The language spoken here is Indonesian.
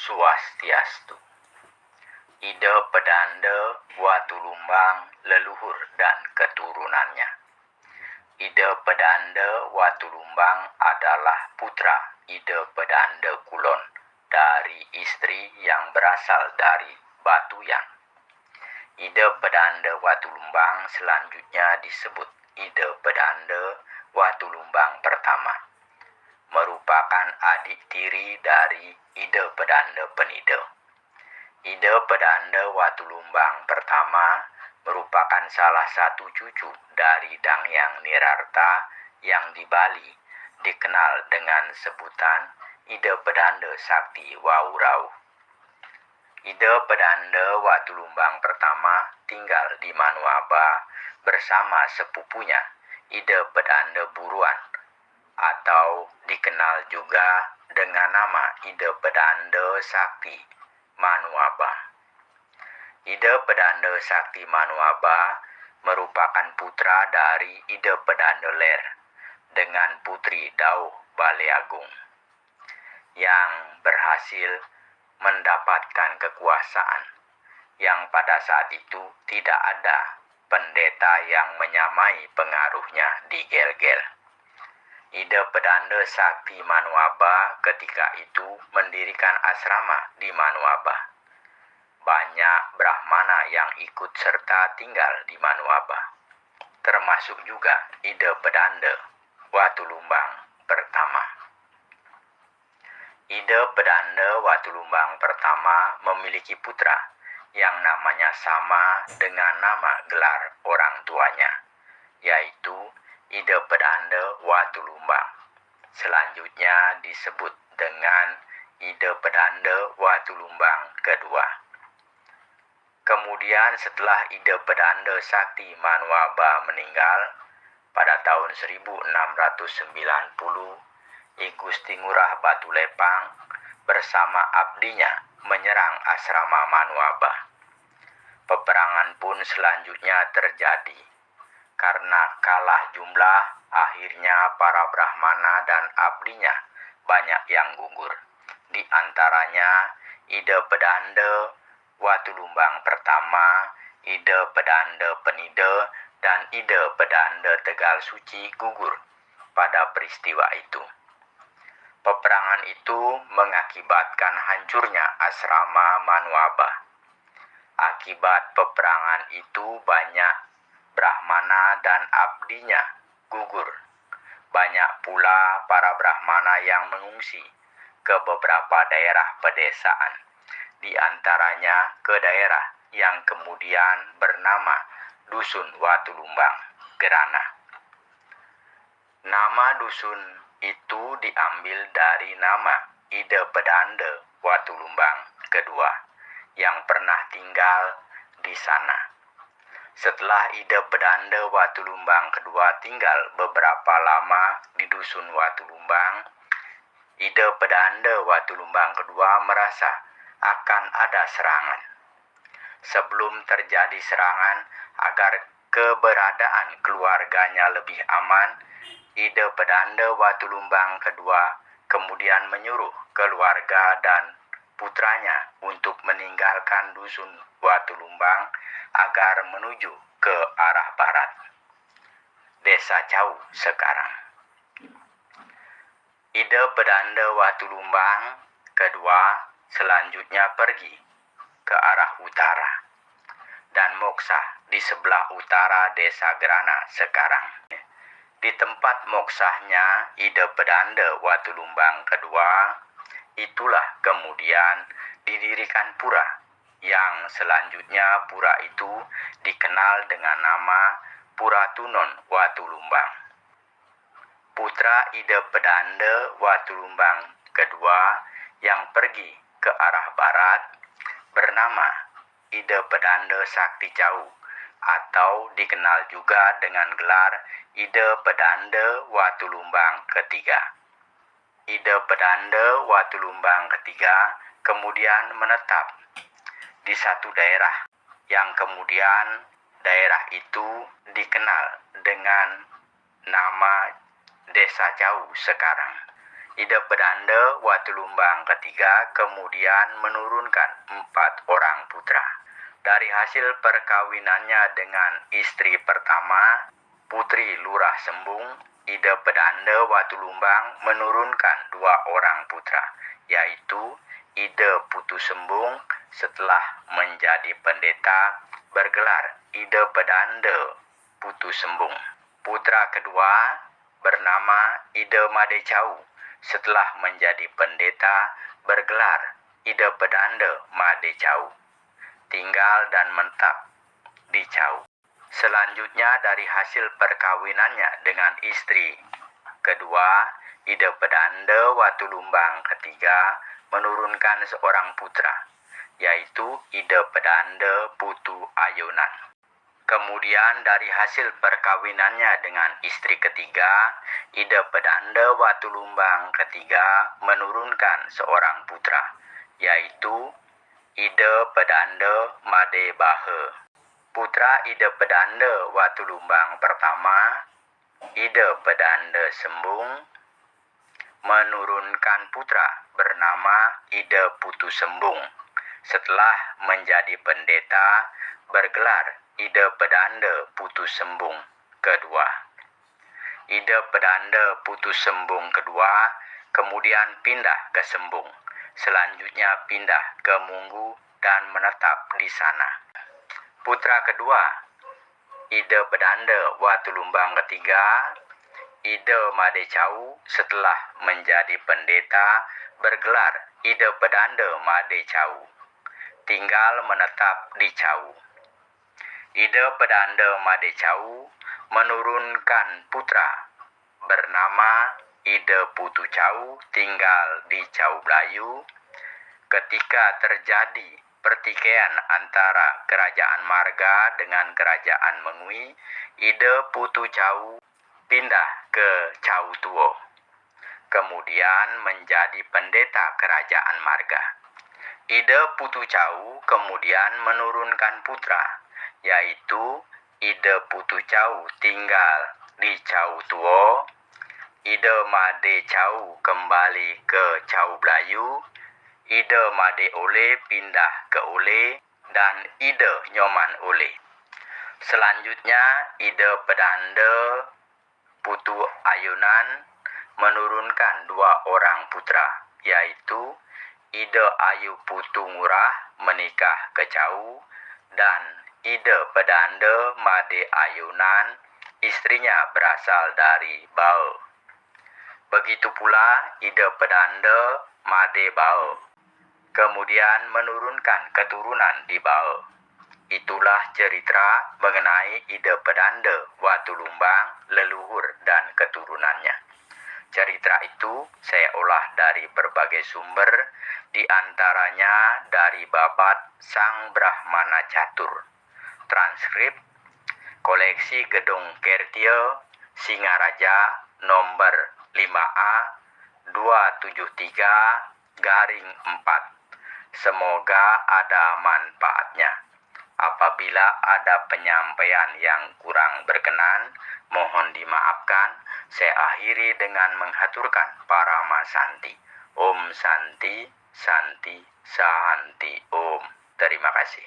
Swastiastu. Ide Pedanda Watulumbang leluhur dan keturunannya. Ide Pedanda Watulumbang adalah putra Ide Pedanda Kulon dari istri yang berasal dari Batuyang. Ide Pedanda Watulumbang selanjutnya disebut Ide Pedanda Watulumbang pertama, merupakan adik tiri dari Ide Pedanda Penida. Ide Pedanda Watulumbang pertama merupakan salah satu cucu dari Dangyang Nirarta yang di Bali dikenal dengan sebutan Ide Pedanda Sakti Wawurau. Ide Pedanda Watulumbang pertama tinggal di Manuaba bersama sepupunya Ide Pedanda Buruan, atau dikenal juga dengan nama Ide Pedanda Sakti Manuaba. Ide Pedanda Sakti Manuaba merupakan putra dari Ide Pedanda Ler dengan putri Dauh Baleagung yang berhasil mendapatkan kekuasaan yang pada saat itu tidak ada pendeta yang menyamai pengaruhnya di Gel-Gel. Ide Pedanda Sakti Manuaba ketika itu mendirikan asrama di Manuaba. Banyak Brahmana yang ikut serta tinggal di Manuaba, termasuk juga Ide Pedanda Watulumbang pertama. Ide Pedanda Watulumbang pertama memiliki putra yang namanya sama dengan nama gelar orang tuanya, yaitu Ide Pedanda Watulumbang. Selanjutnya disebut dengan Ide Pedanda Watulumbang kedua. Kemudian setelah Ide Pedanda Sakti Manuaba meninggal pada tahun 1690, I Gusti Ngurah Batulepang bersama abdinya menyerang asrama Manuaba. Peperangan pun selanjutnya terjadi. Karena kalah jumlah, akhirnya para Brahmana dan abdinya banyak yang gugur. Di antaranya Ide Pedanda Watulumbang pertama, Ide Pedanda Penida, dan Ide Pedanda Tegal Suci gugur pada peristiwa itu. Peperangan itu mengakibatkan hancurnya asrama Manuaba. Akibat peperangan itu banyak Brahmana dan abdinya gugur. Banyak pula para Brahmana yang mengungsi ke beberapa daerah pedesaan, di antaranya ke daerah yang kemudian bernama Dusun Watulumbang, Gerana. Nama dusun itu diambil dari nama Ide Pedanda Watulumbang kedua yang pernah tinggal di sana. Setelah Ide Pedanda Watulumbang kedua tinggal beberapa lama di Dusun Watulumbang, Ide Pedanda Watulumbang kedua merasa akan ada serangan. Sebelum terjadi serangan, agar keberadaan keluarganya lebih aman, Ide Pedanda Watulumbang kedua kemudian menyuruh keluarga dan putranya untuk meninggalkan Dusun Watulumbang agar menuju ke arah barat, Desa Cau sekarang. Ide Pedanda Watulumbang kedua selanjutnya pergi ke arah utara dan moksa di sebelah utara Desa Gerana sekarang. Di tempat moksahnya Ide Pedanda Watulumbang kedua, itulah kemudian didirikan pura, yang selanjutnya pura itu dikenal dengan nama Pura Tunon Watulumbang. Putra Ide Pedanda Watulumbang kedua yang pergi ke arah barat bernama Ide Pedanda Sakti Cau, atau dikenal juga dengan gelar Ide Pedanda Watulumbang ketiga. Ide Pedanda Watulumbang ketiga kemudian menetap di satu daerah yang kemudian daerah itu dikenal dengan nama Desa Cau sekarang, Ida Pedanda Watulumbang ketiga kemudian menurunkan 4 orang putra. Dari hasil perkawinannya dengan istri pertama, Putri Lurah Sembung, Ida Pedanda Watulumbang menurunkan 2 orang putra, yaitu Ida Putu Sembung setelah menjadi pendeta bergelar Ida Pedanda Putu Sembung. Putra kedua bernama Ida Madecau setelah menjadi pendeta bergelar Ida Pedanda Madecau. Tinggal dan menetap di Cau. Selanjutnya dari hasil perkawinannya dengan istri kedua, Ida Pedanda Watulumbang ketiga menurunkan seorang putra, yaitu Ida Pedanda Putu Ayunan. Kemudian dari hasil perkawinannya dengan istri ketiga, Ida Pedanda Watulumbang ketiga menurunkan seorang putra, yaitu Ida Pedanda Madebahe. Putra Ida Pedanda Watulumbang pertama, Ida Pedanda Sembung, menurunkan putra bernama Ida Putu Sembung setelah menjadi pendeta bergelar Ida Pedanda Putu Sembung kedua. Ida Pedanda Putu Sembung kedua kemudian pindah ke Sembung, selanjutnya pindah ke Munggu dan menetap di sana. Putra kedua, Ida Pedanda Watulumbang ketiga, Ida Madecau setelah menjadi pendeta bergelar Ida Pedanda Madecau, tinggal menetap di Cau. Ida Pedanda Madecau menurunkan putra bernama Ida Putu Cau tinggal di Cau Belayu. Ketika terjadi pertikaian antara kerajaan Marga dengan kerajaan Mengui, Ida Putu Cau pindah ke Cau Tuo, kemudian menjadi pendeta kerajaan Marga. Ida Putu Cau kemudian menurunkan putra, yaitu Ida Putu Cau tinggal di Cau Tuo, Ida Madecau kembali ke Cau Belayu, Ida Made Ole pindah ke Ole, dan Ida Nyoman Ole. Selanjutnya, Ida Pedanda Putu Ayunan menurunkan 2 orang putra, yaitu Ida Ayu Putu Ngurah menikah ke Cau, dan Ida Pedanda Made Ayunan, istrinya berasal dari Bao. Begitu pula Ida Pedanda Made Bao kemudian menurunkan keturunan di Bao. Itulah cerita mengenai Ida Pedanda Watulumbang, leluhur dan keturunannya. Cerita itu saya olah dari berbagai sumber, di antaranya dari Babat Sang Brahmana Catur, transkrip koleksi Gedung Kertio, Singaraja, nomor 5A 273/4. Semoga ada manfaatnya. Apabila ada penyampaian yang kurang berkenan, mohon dimaafkan. Saya akhiri dengan menghaturkan Parama Santi. Om Santi, Santi, Santi, Om. Terima kasih.